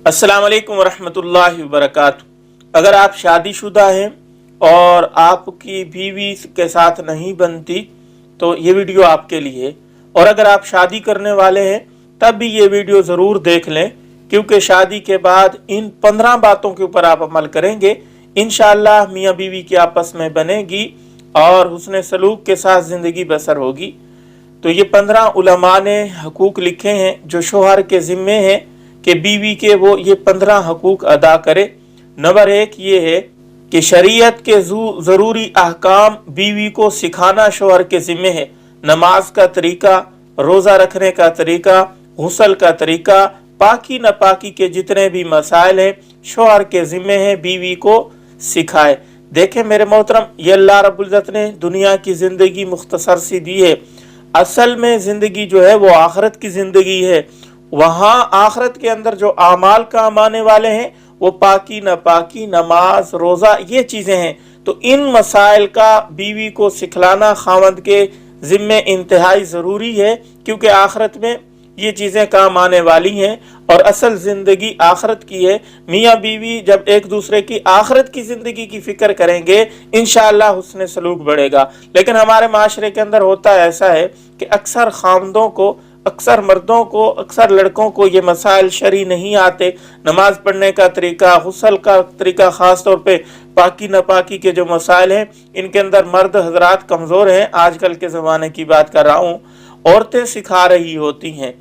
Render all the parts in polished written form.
अस्सलाम वालेकुम वरहमतुल्लाहि वबरकातुहू। अगर आप शादीशुदा हैं और आपकी बीवी के साथ नहीं बनती तो ये वीडियो आपके लिए, और अगर आप शादी करने वाले हैं तब भी ये वीडियो ज़रूर देख लें, क्योंकि शादी के बाद इन 15 बातों के ऊपर आप अमल करेंगे, इंशाअल्लाह मियाँ बीवी की आपस में बनेगी और हुस्न सलूक के साथ ज़िंदगी बसर होगी। तो ये 15 उलमा ने हकूक़ लिखे हैं जो शोहर के ज़िम्मे हैं कि बीवी के वो ये 15 हकूक़ अदा करे। नंबर 1 ये है कि शरीयत के ज़रूरी अहकाम बीवी को सिखाना शोहर के ज़िम्मे है। नमाज का तरीका, रोज़ा रखने का तरीका, गुस्ल का तरीका, पाकी नापाकी के जितने भी मसाइल हैं शोहर के ज़िम्मे है बीवी को सिखाए। देखें मेरे मोहतरम, ये अल्लाह रब्बुल इज़्ज़त ने दुनिया की ज़िंदगी मुख्तसर सी दी है। असल में ज़िंदगी जो है वो आखिरत की ज़िंदगी है। वहाँ आखिरत के अंदर जो आमाल काम आने वाले हैं वो पाकी नापाकी, नमाज, रोज़ा, ये चीज़ें हैं। तो इन मसाइल का बीवी को सिखलाना खावंद के ज़िम्मे इंतहाई ज़रूरी है, क्योंकि आखिरत में ये चीज़ें काम आने वाली हैं और असल ज़िंदगी आखिरत की है। मियाँ बीवी जब एक दूसरे की आखिरत की ज़िंदगी की फ़िक्र करेंगे, इंशाअल्लाह हुस्न सलूक बढ़ेगा। लेकिन हमारे माशरे के अंदर होता ऐसा है कि अक्सर खामदों को, अक्सर मर्दों को, अक्सर लड़कों को ये मसाइल शरी नहीं आते। नमाज पढ़ने का तरीका, गुस्ल का तरीका, ख़ास तौर पे पाकी नापाकी के जो मसाइल हैं इनके अंदर मर्द हजरात कमज़ोर हैं। आजकल के ज़माने की बात कर रहा हूँ, औरतें सिखा रही होती हैं।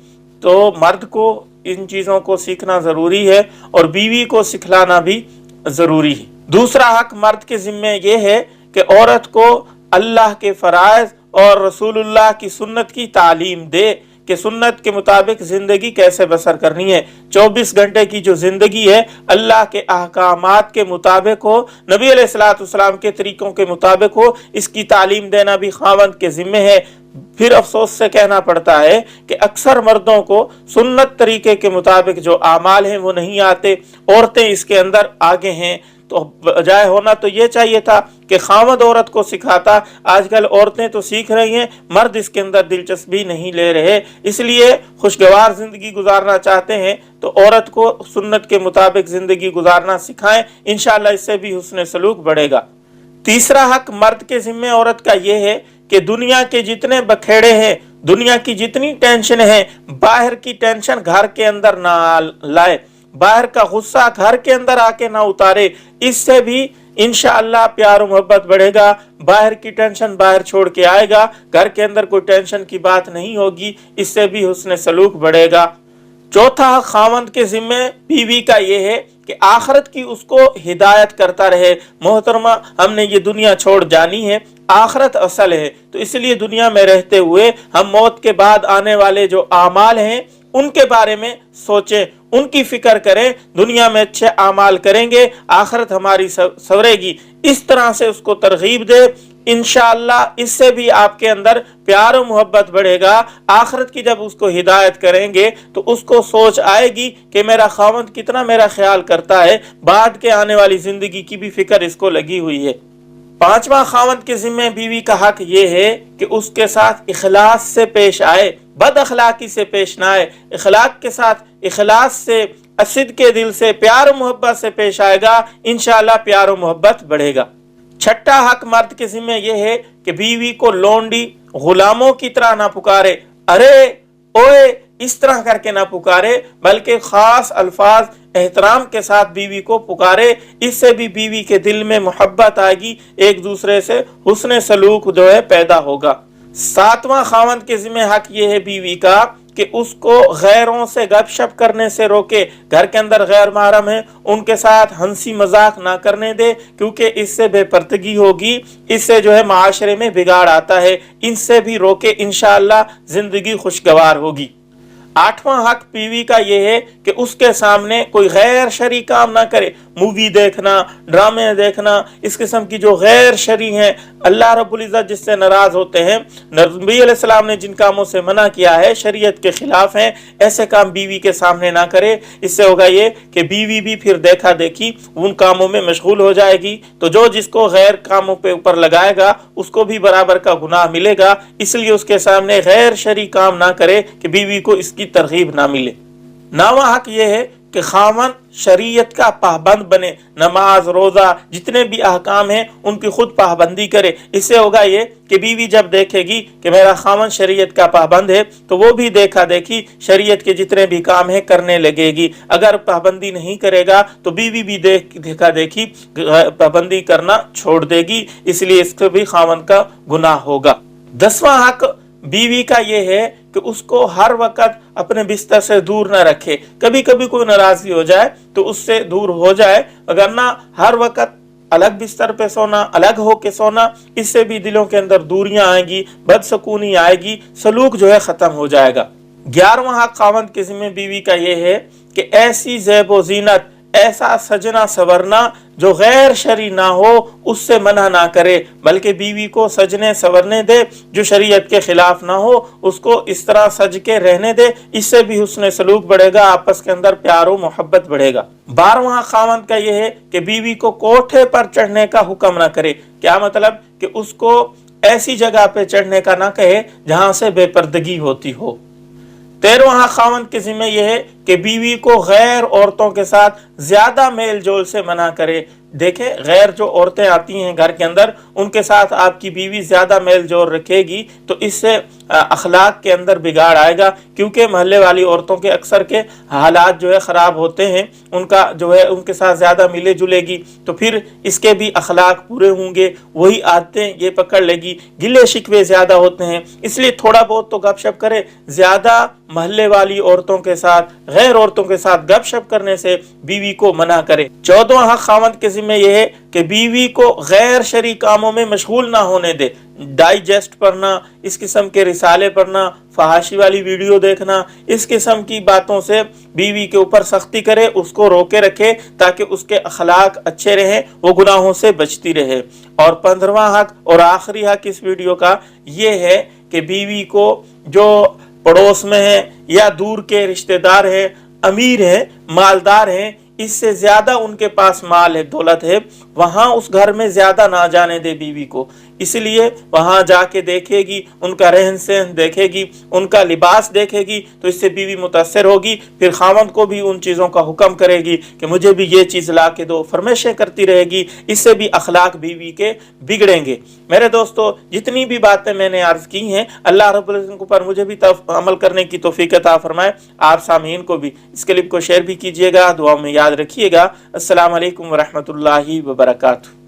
तो मर्द को इन चीज़ों को सीखना ज़रूरी है और बीवी को सिखलाना भी ज़रूरी है। दूसरा हक मर्द के ज़िम्मे ये है कि औरत को अल्लाह के फ़राइज़ और रसूलुल्लाह की सुन्नत की तालीम दे कि सुन्नत के मुताबिक ज़िंदगी कैसे बसर करनी है। 24 घंटे की जो ज़िंदगी है अल्लाह के अहकामात के मुताबिक हो, नबी अलैहिस्सलाम के तरीक़ों के मुताबिक हो, इसकी तालीम देना भी खावंद के ज़िम्मे है। फिर अफसोस से कहना पड़ता है कि अक्सर मर्दों को सुन्नत तरीके के मुताबिक जो आमाल हैं वो नहीं आते, औरतें इसके अंदर आगे हैं। तो बजाय होना तो ये चाहिए था कि खामद औरत को सिखाता। आजकल औरतें तो सीख रही हैं, मर्द इसके अंदर दिलचस्पी नहीं ले रहे। इसलिए खुशगवार ज़िंदगी गुजारना चाहते हैं तो औरत को सुन्नत के मुताबिक ज़िंदगी गुजारना सिखाएं, इंशाअल्लाह इससे भी हुस्न सलूक बढ़ेगा। तीसरा हक मर्द के ज़िम्मे औरत का ये है कि दुनिया के जितने बखेड़े हैं, दुनिया की जितनी टेंशन है, बाहर की टेंशन घर के अंदर ना लाए, बाहर का गुस्सा घर के अंदर आके ना उतारे। इससे भी इंशाअल्लाह प्यार और मोहब्बत बढ़ेगा। बाहर की टेंशन बाहर छोड़ के आएगा, घर के अंदर कोई टेंशन की बात नहीं होगी, इससे भी हुस्न सलूक बढ़ेगा। चौथा हक खावंद के ज़िम्मे बीवी का ये है कि आखिरत की उसको हिदायत करता रहे। मोहतरमा, हमने ये दुनिया छोड़ जानी है, आखिरत असल है, तो इसलिए दुनिया में रहते हुए हम मौत के बाद आने वाले जो आमाल हैं उनके बारे में सोचें, उनकी फिक्र करें। दुनिया में अच्छे आमाल करेंगे, आखिरत हमारी सवरेगी। इस तरह से उसको तरगीब दे, इंशाअल्लाह इससे भी आपके अंदर प्यार और मोहब्बत बढ़ेगा। आखिरत की जब उसको हिदायत करेंगे तो उसको सोच आएगी कि मेरा खावंद कितना मेरा ख्याल करता है, बाद के आने वाली जिंदगी की भी फिक्र इसको लगी हुई है। पांचवा खावंद के जिम्मे बीवी का हक ये है कि उसके साथ इखलास से पेश आए, बद अखलाकी से पेश ना आए। इखलाक के साथ, इखलास से, असिद के दिल से, प्यार और मोहब्बत से पेश आएगा, इंशाअल्लाह प्यार और मोहब्बत बढ़ेगा। छठा हक मर्द के जिम्मे यह है कि बीवी को लोंडी गुलामों की तरह ना पुकारे, अरे ओए इस तरह करके ना पुकारे, बल्कि खास अल्फाज एहतराम के साथ बीवी को पुकारे। इससे भी बीवी के दिल में मोहब्बत आएगी, एक दूसरे से हुस्न सलूक जो है पैदा होगा। सातवां खावंद के जिम्मे हक ये है बीवी का कि उसको गैरों से गपशप करने से रोके। घर के अंदर गैर महरम है, उनके साथ हंसी मजाक ना करने दे, क्योंकि इससे बेपर्दगी होगी, इससे जो है माशरे में बिगाड़ आता है। इनसे भी रोके, इंशाअल्लाह जिंदगी खुशगवार होगी। आठवां हक बीवी का यह है कि उसके सामने कोई गैर शरई काम ना करे। मूवी देखना, ड्रामे देखना, इस किस्म की जो गैर शरई हैं, अल्लाह रब्बुल इज़्ज़त जिससे नाराज होते हैं, नबी अलैहिस्सलाम ने जिन कामों से मना किया है, शरीयत के खिलाफ हैं, ऐसे काम बीवी के सामने ना करे। इससे होगा ये कि बीवी भी फिर देखा देखी उन कामों में मशगूल हो जाएगी, तो जो जिसको गैर कामों पे ऊपर लगाएगा उसको भी बराबर का गुनाह मिलेगा। इसलिए उसके सामने गैर शरई काम ना करे कि बीवी को इसकी तरगीब ना मिले। नावा हक ये है कि खामन शरीयत का पाबंद बने, नमाज रोज़ा जितने भी अहकाम हैं उनकी खुद पाबंदी करे। इससे होगा ये कि बीवी जब देखेगी कि मेरा खामन शरीयत का पाबंद है तो वो भी देखा देखी शरीयत के जितने भी काम है करने लगेगी। अगर पाबंदी नहीं करेगा तो बीवी भी देखा देखी पाबंदी करना छोड़ देगी, इसलिए इससे भी खामन का गुनाह होगा। 10वां हक बीवी का ये है कि उसको हर वक्त अपने बिस्तर से दूर न रखे। कभी कभी कोई नाराजगी हो जाए तो उससे दूर हो जाए, अगर ना हर वक्त अलग बिस्तर पे सोना, अलग होके सोना, इससे भी दिलों के अंदर दूरियां आएगी, बदसकूनी आएगी, सलूक जो है खत्म हो जाएगा। 11वां हक खावंद के ज़िम्मे बीवी का ये है कि ऐसी ज़ेबो ज़ीनत, ऐसा सजना सवरना जो गैर शरी ना हो उससे मना ना करे, बल्कि बीवी को सजने सवरने दे जो शरीयत के खिलाफ ना हो, उसको इस तरह सज के रहने दे। इससे भी हुस्न सलूक बढ़ेगा, आपस के अंदर प्यार और मोहब्बत बढ़ेगा। 12वां खावंद का यह है कि बीवी को कोठे पर चढ़ने का हुक्म ना करे। क्या मतलब कि उसको ऐसी जगह पे चढ़ने का ना कहे जहां से बेपर्दगी होती हो। 13वां खावंद के जिम्मे यह है कि बीवी को गैर औरतों के साथ ज्यादा मेल जोल से मना करे। देखें, गैर जो औरतें आती हैं घर के अंदर, उनके साथ आपकी बीवी ज्यादा मेल जोल रखेगी तो इससे अखलाक के अंदर बिगाड़ आएगा, क्योंकि महल्ले वाली औरतों के अक्सर के हालात जो है ख़राब होते हैं, उनका जो है उनके साथ ज़्यादा मिले जुलेगी तो फिर इसके भी अखलाक पूरे होंगे, वही आदतें ये पकड़ लेगी, गिले शिकवे ज़्यादा होते हैं। इसलिए थोड़ा बहुत तो गपशप करे, ज़्यादा महल्ले वाली औरतों के साथ, गैर औरतों के साथ गपशप करने से बीवी को मना करे। 14वां हक खावंद के जिम्मे यह है कि बीवी को गैर शरी कामों में मशगूल ना होने दे। डाइजेस्ट पढ़ना, इस किस्म के रिसाले पढ़ना, फहाशी वाली वीडियो देखना, इस किस्म की बातों से बीवी के ऊपर सख्ती करे, उसको रोके रखे ताकि उसके अखलाक अच्छे रहें, वो गुनाहों से बचती रहे। और 15वां हक और आखिरी हक इस वीडियो का ये है कि बीवी को जो पड़ोस में है या दूर के रिश्तेदार है, अमीर है, मालदार है, इससे ज्यादा उनके पास माल है, दौलत है, वहां उस घर में ज्यादा ना जाने दे बीवी को। इसलिए वहां जाके देखेगी, उनका रहन सहन देखेगी, उनका लिबास देखेगी, तो इससे बीवी मुतासर होगी, फिर खावंद को भी उन चीज़ों का हुक्म करेगी कि मुझे भी ये चीज़ ला के दो, फरमाइशें करती रहेगी। इससे भी अखलाक बीवी के बिगड़ेंगे। मेरे दोस्तों, जितनी भी बातें मैंने अर्ज की हैं, अल्लाह रब्बुल इज़्ज़त पर मुझे भी अमल करने की तौफीक अता फरमाए, आप सामीन को भी। इस क्लिप को शेयर भी कीजिएगा, दुआ में याद रखिएगा। अस्सलाम वालेकुम व रहमतुल्लाहि व बरकातुहू।